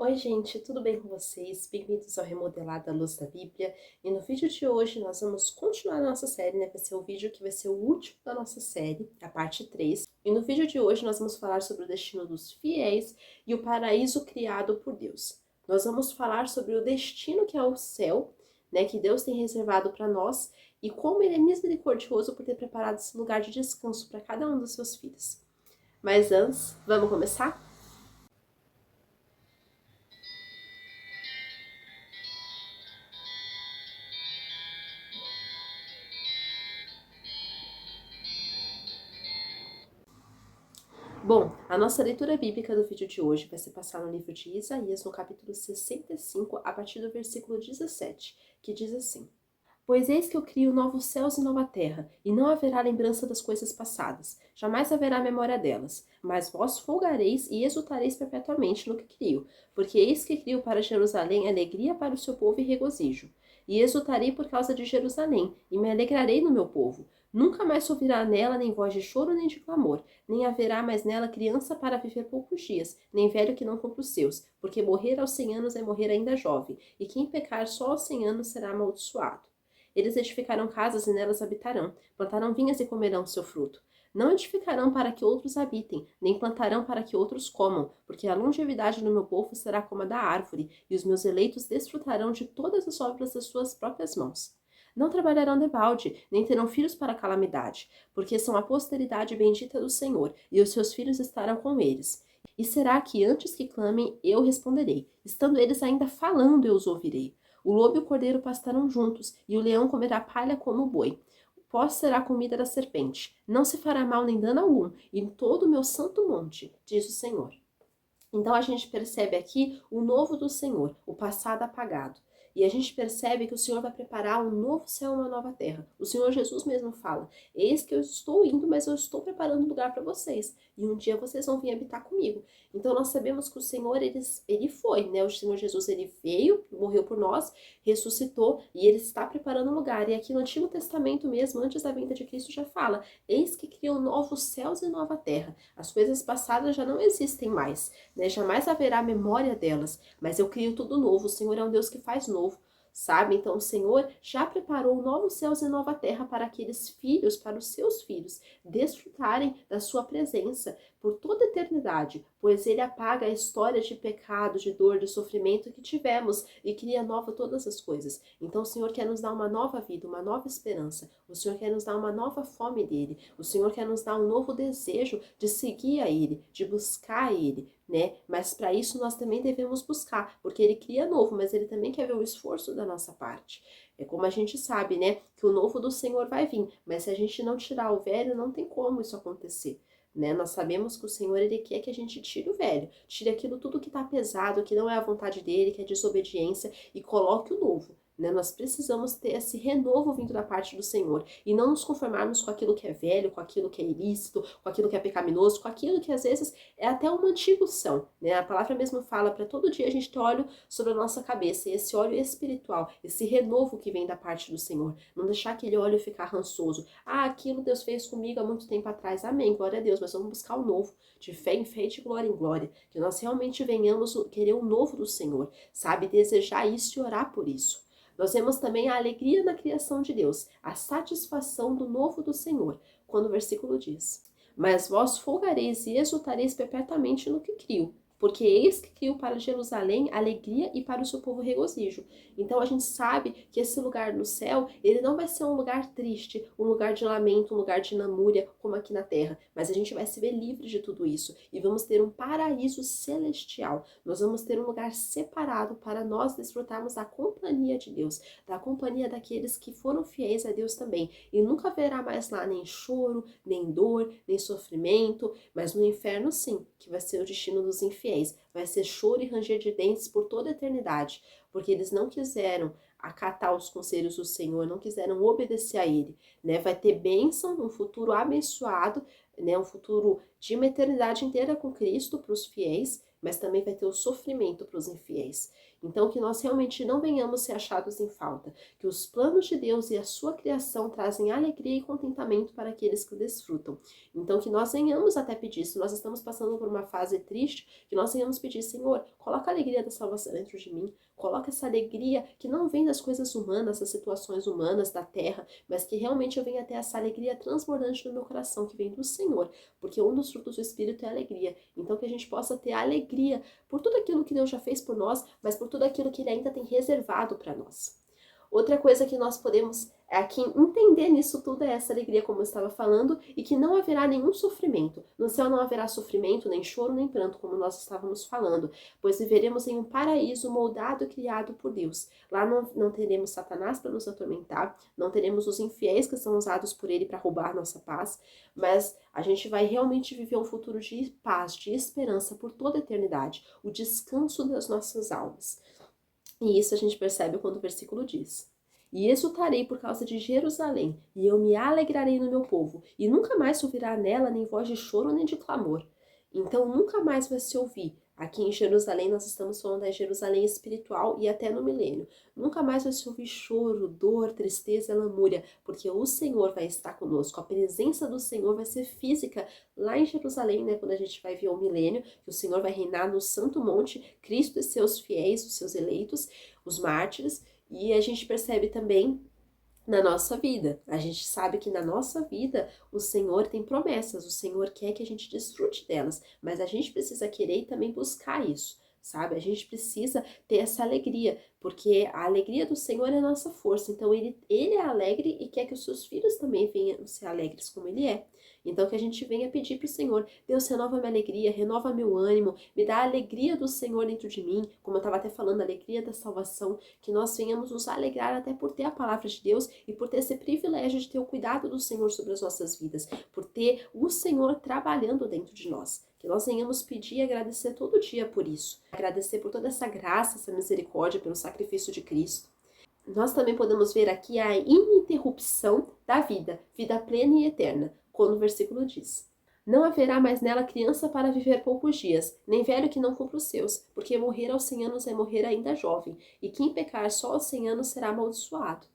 Oi, gente, tudo bem com vocês? Bem-vindos ao Remodelado à Luz da Bíblia. E no vídeo de hoje nós vamos continuar a nossa série, né? Vai ser o vídeo que vai ser o último da nossa série, a parte 3. E no vídeo de hoje nós vamos falar sobre o destino dos fiéis e o paraíso criado por Deus. Nós vamos falar sobre o destino que é o céu, né? Que Deus tem reservado para nós e como Ele é misericordioso por ter preparado esse lugar de descanso para cada um dos seus filhos. Mas antes, vamos começar? Bom, a nossa leitura bíblica do vídeo de hoje vai se passar no livro de Isaías, no capítulo 65, a partir do versículo 17, que diz assim: Pois eis que eu crio novos céus e nova terra, e não haverá lembrança das coisas passadas, jamais haverá memória delas. Mas vós folgareis e exultareis perpetuamente no que crio, porque eis que crio para Jerusalém alegria para o seu povo e regozijo. E exultarei por causa de Jerusalém, e me alegrarei no meu povo. Nunca mais se ouvirá nela nem voz de choro nem de clamor, nem haverá mais nela criança para viver poucos dias, nem velho que não cumpra os seus, porque morrer aos 100 anos é morrer ainda jovem, e quem pecar só aos 100 anos será amaldiçoado. Eles edificarão casas e nelas habitarão, plantarão vinhas e comerão seu fruto. Não edificarão para que outros habitem, nem plantarão para que outros comam, porque a longevidade do meu povo será como a da árvore, e os meus eleitos desfrutarão de todas as obras das suas próprias mãos. Não trabalharão debalde, nem terão filhos para calamidade, porque são a posteridade bendita do Senhor, e os seus filhos estarão com eles. E será que antes que clamem, eu responderei? Estando eles ainda falando, eu os ouvirei. O lobo e o cordeiro pastarão juntos, e o leão comerá palha como o boi. O pó será a comida da serpente. Não se fará mal nem dano algum, em todo o meu santo monte, diz o Senhor. Então a gente percebe aqui o novo do Senhor, o passado apagado. E a gente percebe que o Senhor vai preparar um novo céu e uma nova terra. O Senhor Jesus mesmo fala: Eis que eu estou indo, mas eu estou preparando um lugar para vocês. E um dia vocês vão vir habitar comigo. Então nós sabemos que o Senhor, ele foi, né? O Senhor Jesus, ele veio, morreu por nós, ressuscitou e ele está preparando um lugar. E aqui no Antigo Testamento mesmo, antes da vinda de Cristo, já fala: Eis que criou novos céus e nova terra. As coisas passadas já não existem mais, né? Jamais haverá memória delas, mas eu crio tudo novo. O Senhor é um Deus que faz novo, sabe? Então o Senhor já preparou novos céus e nova terra para aqueles filhos, para os seus filhos, desfrutarem da sua presença por toda a eternidade, pois ele apaga a história de pecado, de dor, de sofrimento que tivemos e cria nova todas as coisas. Então o Senhor quer nos dar uma nova vida, uma nova esperança. O Senhor quer nos dar uma nova fome dele. O Senhor quer nos dar um novo desejo de seguir a ele, de buscar ele, né? Mas para isso nós também devemos buscar, porque ele cria novo, mas ele também quer ver o esforço da nossa parte. É como a gente sabe, né, que o novo do Senhor vai vir, mas se a gente não tirar o velho, não tem como isso acontecer. Né? Nós sabemos que o Senhor, ele quer que a gente tire o velho, tire aquilo tudo que está pesado, que não é a vontade dele, que é desobediência, e coloque o novo. Né? Nós precisamos ter esse renovo vindo da parte do Senhor e não nos conformarmos com aquilo que é velho, com aquilo que é ilícito, com aquilo que é pecaminoso, com aquilo que às vezes é até uma antigoção, né? A palavra mesmo fala para todo dia a gente ter óleo sobre a nossa cabeça, e esse óleo espiritual, esse renovo que vem da parte do Senhor. Não deixar aquele óleo ficar rançoso. Ah, aquilo Deus fez comigo há muito tempo atrás. Amém, glória a Deus, mas vamos buscar o novo, de fé em fé e de glória em glória. Que nós realmente venhamos querer o novo do Senhor, sabe? Desejar isso e orar por isso. Nós vemos também a alegria na criação de Deus, a satisfação do novo do Senhor, quando o versículo diz: Mas vós folgareis e exultareis perpetuamente no que crio, porque eis que crio para Jerusalém alegria e para o seu povo regozijo. Então a gente sabe que esse lugar no céu, ele não vai ser um lugar triste, um lugar de lamento, um lugar de namúria, como aqui na terra, mas a gente vai se ver livre de tudo isso e vamos ter um paraíso celestial. Nós vamos ter um lugar separado para nós desfrutarmos da companhia de Deus, da companhia daqueles que foram fiéis a Deus também. E nunca haverá mais lá nem choro, nem dor, nem sofrimento, mas no inferno sim, que vai ser o destino dos infiéis. Vai ser choro e ranger de dentes por toda a eternidade, porque eles não quiseram acatar os conselhos do Senhor, não quiseram obedecer a Ele, né? Vai ter bênção, um futuro abençoado, né? Um futuro de uma eternidade inteira com Cristo para os fiéis, mas também vai ter o sofrimento para os infiéis. Então, que nós realmente não venhamos ser achados em falta, que os planos de Deus e a sua criação trazem alegria e contentamento para aqueles que o desfrutam. Então, que nós venhamos até pedir, se nós estamos passando por uma fase triste, que nós venhamos pedir, Senhor, coloca a alegria da salvação dentro de mim, coloca essa alegria que não vem das coisas humanas, das situações humanas, da terra, mas que realmente eu venha ter essa alegria transbordante no meu coração, que vem do Senhor, porque um dos frutos do Espírito é a alegria. Então, que a gente possa ter alegria por tudo aquilo que Deus já fez por nós, mas por tudo aquilo que Ele ainda tem reservado para nós. Outra coisa que nós podemos aqui entender nisso tudo é essa alegria, como eu estava falando, e que não haverá nenhum sofrimento. No céu não haverá sofrimento, nem choro, nem pranto, como nós estávamos falando, pois viveremos em um paraíso moldado e criado por Deus. Lá não teremos Satanás para nos atormentar, não teremos os infiéis que são usados por ele para roubar nossa paz, mas a gente vai realmente viver um futuro de paz, de esperança por toda a eternidade, o descanso das nossas almas. E isso a gente percebe quando o versículo diz: E exultarei por causa de Jerusalém, e eu me alegrarei no meu povo, e nunca mais se ouvirá nela nem voz de choro nem de clamor. Então nunca mais vai se ouvir. Aqui em Jerusalém, nós estamos falando da Jerusalém espiritual e até no milênio. Nunca mais vai se ouvir choro, dor, tristeza, lamúria, porque o Senhor vai estar conosco. A presença do Senhor vai ser física lá em Jerusalém, né? Quando a gente vai ver o milênio, que o Senhor vai reinar no Santo Monte, Cristo e seus fiéis, os seus eleitos, os mártires. E a gente percebe também na nossa vida. A gente sabe que na nossa vida o Senhor tem promessas, o Senhor quer que a gente desfrute delas, mas a gente precisa querer e também buscar isso, sabe? A gente precisa ter essa alegria, porque a alegria do Senhor é a nossa força. Então ele é alegre e quer que os seus filhos também venham ser alegres como ele é. Então que a gente venha pedir para o Senhor: Deus, renova minha alegria, renova meu ânimo, me dá a alegria do Senhor dentro de mim, como eu estava até falando, a alegria da salvação, que nós venhamos nos alegrar até por ter a palavra de Deus e por ter esse privilégio de ter o cuidado do Senhor sobre as nossas vidas, por ter o Senhor trabalhando dentro de nós. Que nós venhamos pedir e agradecer todo dia por isso. Agradecer por toda essa graça, essa misericórdia, pelo sacrifício de Cristo. Nós também podemos ver aqui a ininterrupção da vida, vida plena e eterna, quando o versículo diz: Não haverá mais nela criança para viver poucos dias, nem velho que não cumpra os seus, porque morrer aos 100 anos é morrer ainda jovem, e quem pecar só aos 100 anos será amaldiçoado.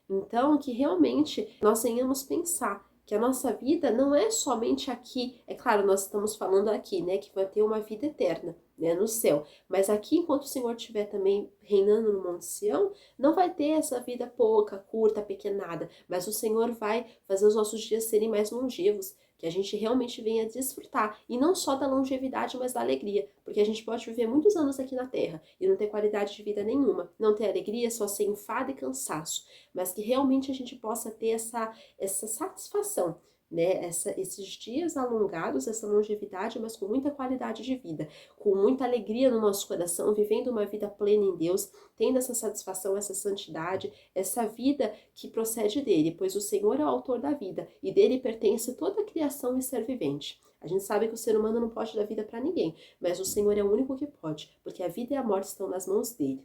Então, que realmente nós venhamos pensar que a nossa vida não é somente aqui. É claro, nós estamos falando aqui, né, que vai ter uma vida eterna, né, no céu. Mas aqui, enquanto o Senhor estiver também reinando no Monte Sião, não vai ter essa vida pouca, curta, pequenada. Mas o Senhor vai fazer os nossos dias serem mais longevos, que a gente realmente venha desfrutar, e não só da longevidade, mas da alegria, porque a gente pode viver muitos anos aqui na Terra e não ter qualidade de vida nenhuma, não ter alegria, só ser enfado e cansaço, mas que realmente a gente possa ter essa satisfação, né? Esses dias alongados, essa longevidade, mas com muita qualidade de vida, com muita alegria no nosso coração, vivendo uma vida plena em Deus, tendo essa satisfação, essa santidade, essa vida que procede dele, pois o Senhor é o autor da vida e dele pertence toda a criação e ser vivente. A gente sabe que o ser humano não pode dar vida para ninguém, mas o Senhor é o único que pode, porque a vida e a morte estão nas mãos dele.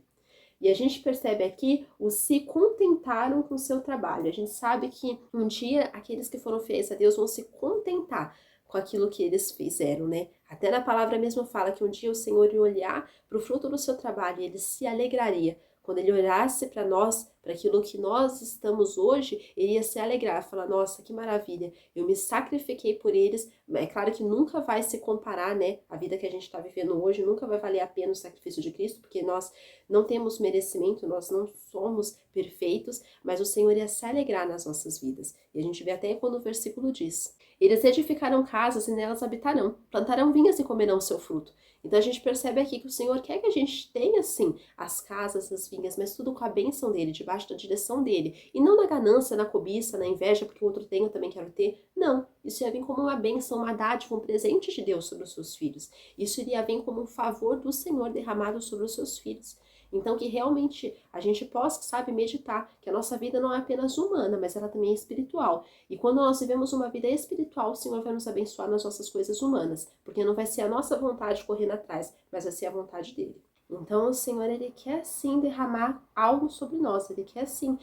E a gente percebe aqui os se contentaram com o seu trabalho. A gente sabe que um dia aqueles que foram fiéis a Deus vão se contentar com aquilo que eles fizeram, né? Até na palavra mesmo fala que um dia o Senhor ia olhar para o fruto do seu trabalho e ele se alegraria. Quando ele olhasse para nós, para aquilo que nós estamos hoje, ele ia se alegrar, falar: nossa, que maravilha, eu me sacrifiquei por eles. É claro que nunca vai se comparar, né? A vida que a gente está vivendo hoje nunca vai valer a pena o sacrifício de Cristo, porque nós não temos merecimento, nós não somos perfeitos, mas o Senhor ia se alegrar nas nossas vidas. E a gente vê até quando o versículo diz: eles edificarão casas e nelas habitarão, plantarão vinhas e comerão o seu fruto. Então a gente percebe aqui que o Senhor quer que a gente tenha, sim, as casas, as vinhas, mas tudo com a bênção dele, debaixo da direção dele. E não na ganância, na cobiça, na inveja, porque o outro tem, eu também quero ter. Não, isso ia vir como uma bênção, uma dádiva, um presente de Deus sobre os seus filhos. Isso iria vir como um favor do Senhor derramado sobre os seus filhos. Então que realmente a gente possa, sabe, meditar que a nossa vida não é apenas humana, mas ela também é espiritual. E quando nós vivemos uma vida espiritual, o Senhor vai nos abençoar nas nossas coisas humanas, porque não vai ser a nossa vontade correndo atrás, mas vai ser a vontade dele. Então o Senhor, ele quer sim derramar algo sobre nós, ele quer sim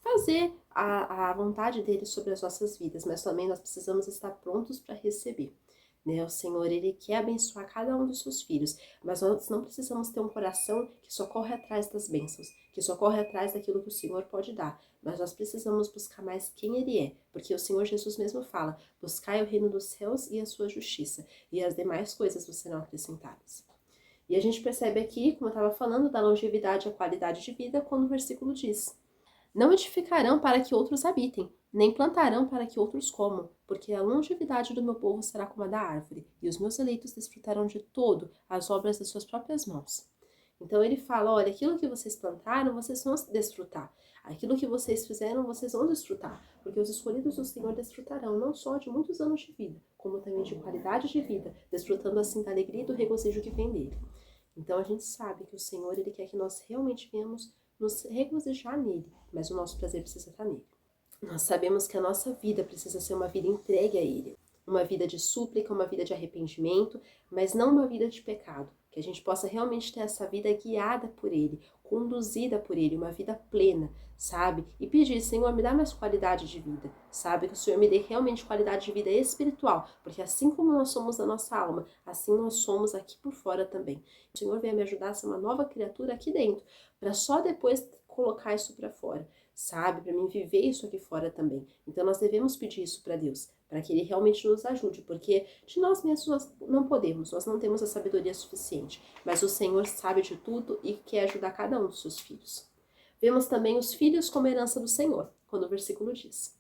fazer a vontade dele sobre as nossas vidas, mas também nós precisamos estar prontos para receber. né? O Senhor, Ele quer abençoar cada um dos seus filhos, mas nós não precisamos ter um coração que só corre atrás das bênçãos, que só corre atrás daquilo que o Senhor pode dar, mas nós precisamos buscar mais quem Ele é, porque o Senhor Jesus mesmo fala, buscai o reino dos céus e a sua justiça, e as demais coisas vos serão acrescentadas. E a gente percebe aqui, como eu estava falando, da longevidade e a qualidade de vida, quando o versículo diz: não edificarão para que outros habitem, nem plantarão para que outros comam, porque a longevidade do meu povo será como a da árvore, e os meus eleitos desfrutarão de todo as obras das suas próprias mãos. Então ele fala, olha, aquilo que vocês plantaram, vocês vão desfrutar. Aquilo que vocês fizeram, vocês vão desfrutar. Porque os escolhidos do Senhor desfrutarão não só de muitos anos de vida, como também de qualidade de vida, desfrutando assim da alegria e do regozijo que vem dele. Então a gente sabe que o Senhor, Ele quer que nós realmente venhamos nos regozijar nele, mas o nosso prazer precisa estar nele. Nós sabemos que a nossa vida precisa ser uma vida entregue a Ele, uma vida de súplica, uma vida de arrependimento, mas não uma vida de pecado. Que a gente possa realmente ter essa vida guiada por Ele, conduzida por Ele, uma vida plena, sabe? E pedir, Senhor, me dá mais qualidade de vida, sabe? Que o Senhor me dê realmente qualidade de vida espiritual, porque assim como nós somos na nossa alma, assim nós somos aqui por fora também. O Senhor venha me ajudar a ser uma nova criatura aqui dentro, para só depois colocar isso para fora, sabe? Para mim viver isso aqui fora também. Então nós devemos pedir isso para Deus, para que Ele realmente nos ajude, porque de nós mesmos nós não podemos, nós não temos a sabedoria suficiente, mas o Senhor sabe de tudo e quer ajudar cada um dos seus filhos. Vemos também os filhos como herança do Senhor, quando o versículo diz: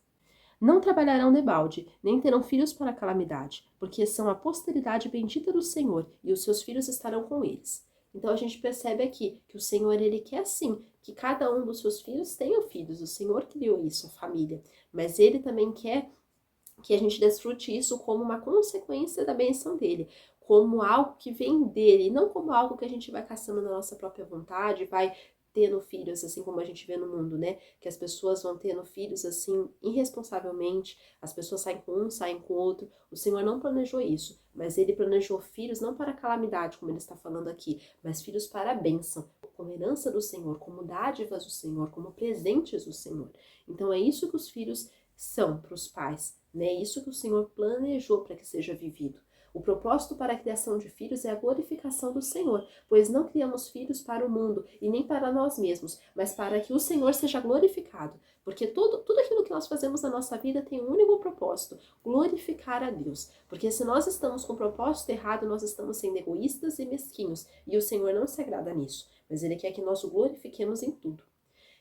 não trabalharão debalde, nem terão filhos para a calamidade, porque são a posteridade bendita do Senhor, e os seus filhos estarão com eles. Então a gente percebe aqui que o Senhor, Ele quer sim, que cada um dos seus filhos tenha filhos. O Senhor criou isso, a família. Mas Ele também quer que a gente desfrute isso como uma consequência da benção dele, como algo que vem dele, não como algo que a gente vai caçando na nossa própria vontade, vai tendo filhos, assim como a gente vê no mundo, né? Que as pessoas vão tendo filhos assim, irresponsavelmente, as pessoas saem com um, saem com o outro. O Senhor não planejou isso, mas Ele planejou filhos não para a calamidade, como Ele está falando aqui, mas filhos para a bênção, como herança do Senhor, como dádivas do Senhor, como presentes do Senhor. Então é isso que os filhos são para os pais, né? É isso que o Senhor planejou para que seja vivido. O propósito para a criação de filhos é a glorificação do Senhor, pois não criamos filhos para o mundo e nem para nós mesmos, mas para que o Senhor seja glorificado, porque tudo aquilo que nós fazemos na nossa vida tem um único propósito, glorificar a Deus, porque se nós estamos com o propósito errado, nós estamos sendo egoístas e mesquinhos, e o Senhor não se agrada nisso, mas Ele quer que nós o glorifiquemos em tudo.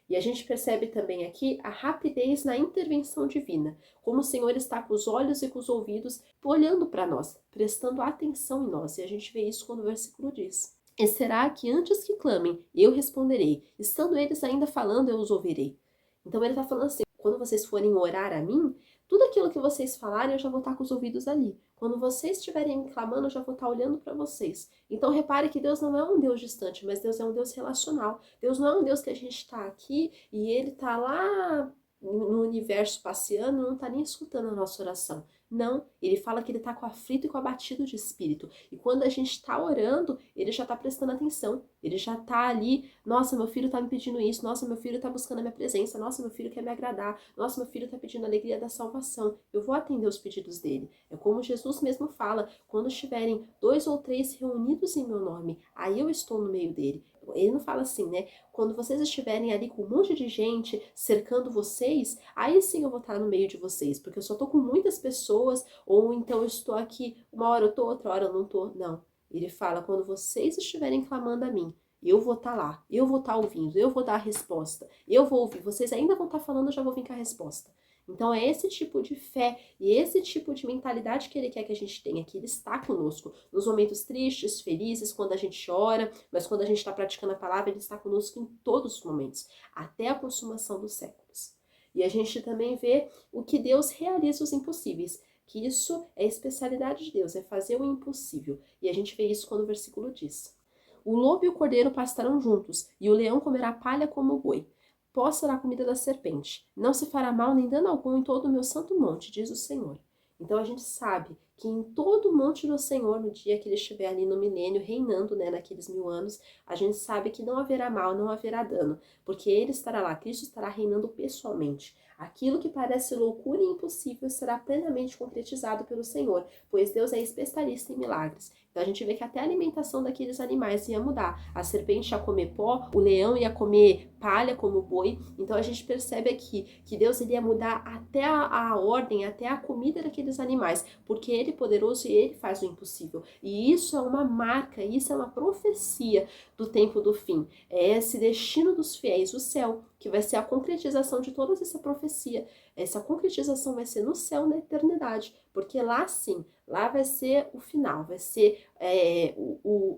E a gente percebe também aqui a rapidez na intervenção divina, como o Senhor está com os olhos e com os ouvidos olhando para nós, prestando atenção em nós. E a gente vê isso quando o versículo diz: e será que antes que clamem, eu responderei, estando eles ainda falando, eu os ouvirei. Então ele está falando assim, quando vocês forem orar a mim, tudo aquilo que vocês falarem, eu já vou estar com os ouvidos ali. Quando vocês estiverem me clamando, eu já vou estar olhando para vocês. Então repare que Deus não é um Deus distante, mas Deus é um Deus relacional. Deus não é um Deus que a gente está aqui e Ele está lá no universo passeando e não está nem escutando a nossa oração. Não, Ele fala que Ele está com aflito e com abatido de espírito. E quando a gente está orando, Ele já está prestando atenção. Ele já está ali, nossa, meu filho está me pedindo isso, nossa, meu filho está buscando a minha presença, nossa, meu filho quer me agradar, nossa, meu filho está pedindo a alegria da salvação. Eu vou atender os pedidos dele. É como Jesus mesmo fala, quando estiverem 2 ou 3 reunidos em meu nome, aí eu estou no meio dele. Ele não fala assim, né? Quando vocês estiverem ali com um monte de gente cercando vocês, aí sim eu vou estar no meio de vocês, porque eu só tô com muitas pessoas, ou então eu estou aqui, uma hora eu tô, outra hora eu não tô. Não. Ele fala, quando vocês estiverem clamando a mim, eu vou estar lá, eu vou estar ouvindo, eu vou dar a resposta, eu vou ouvir, vocês ainda vão estar falando, eu já vou vir com a resposta. Então é esse tipo de fé e esse tipo de mentalidade que Ele quer que a gente tenha, que Ele está conosco nos momentos tristes, felizes, quando a gente chora, mas quando a gente está praticando a palavra, Ele está conosco em todos os momentos, até a consumação dos séculos. E a gente também vê o que Deus realiza os impossíveis, que isso é a especialidade de Deus, é fazer o impossível. E a gente vê isso quando o versículo diz: o lobo e o cordeiro pastarão juntos, e o leão comerá palha como o boi. Pó será a comida da serpente. Não se fará mal nem dano algum em todo o meu santo monte, diz o Senhor. Então a gente sabe que em todo o monte do Senhor, no dia que ele estiver ali no milênio, reinando, né, naqueles 1000 anos, a gente sabe que não haverá mal, não haverá dano, porque ele estará lá, Cristo estará reinando pessoalmente. Aquilo que parece loucura e impossível será plenamente concretizado pelo Senhor, pois Deus é especialista em milagres. Então a gente vê que até a alimentação daqueles animais ia mudar. A serpente ia comer pó, o leão ia comer palha como boi. Então a gente percebe aqui que Deus iria mudar até a ordem, até a comida daqueles animais, porque Ele é poderoso e Ele faz o impossível. E isso é uma marca, isso é uma profecia do tempo do fim. É esse destino dos fiéis, o céu, que vai ser a concretização de toda essa profecia. Essa concretização vai ser no céu, na eternidade, porque lá sim, lá vai ser o final, vai ser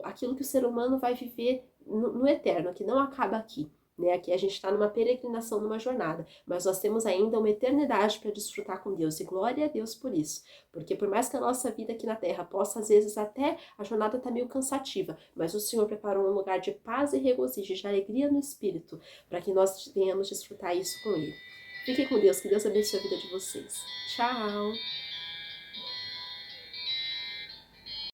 aquilo que o ser humano vai viver no eterno, que não acaba aqui. Né? Aqui a gente está numa peregrinação, numa jornada, mas nós temos ainda uma eternidade para desfrutar com Deus, e glória a Deus por isso, porque por mais que a nossa vida aqui na Terra possa, às vezes, até a jornada tá meio cansativa, mas o Senhor preparou um lugar de paz e regozijo, de alegria no Espírito, para que nós venhamos desfrutar isso com Ele. Fiquem com Deus, que Deus abençoe a vida de vocês. Tchau!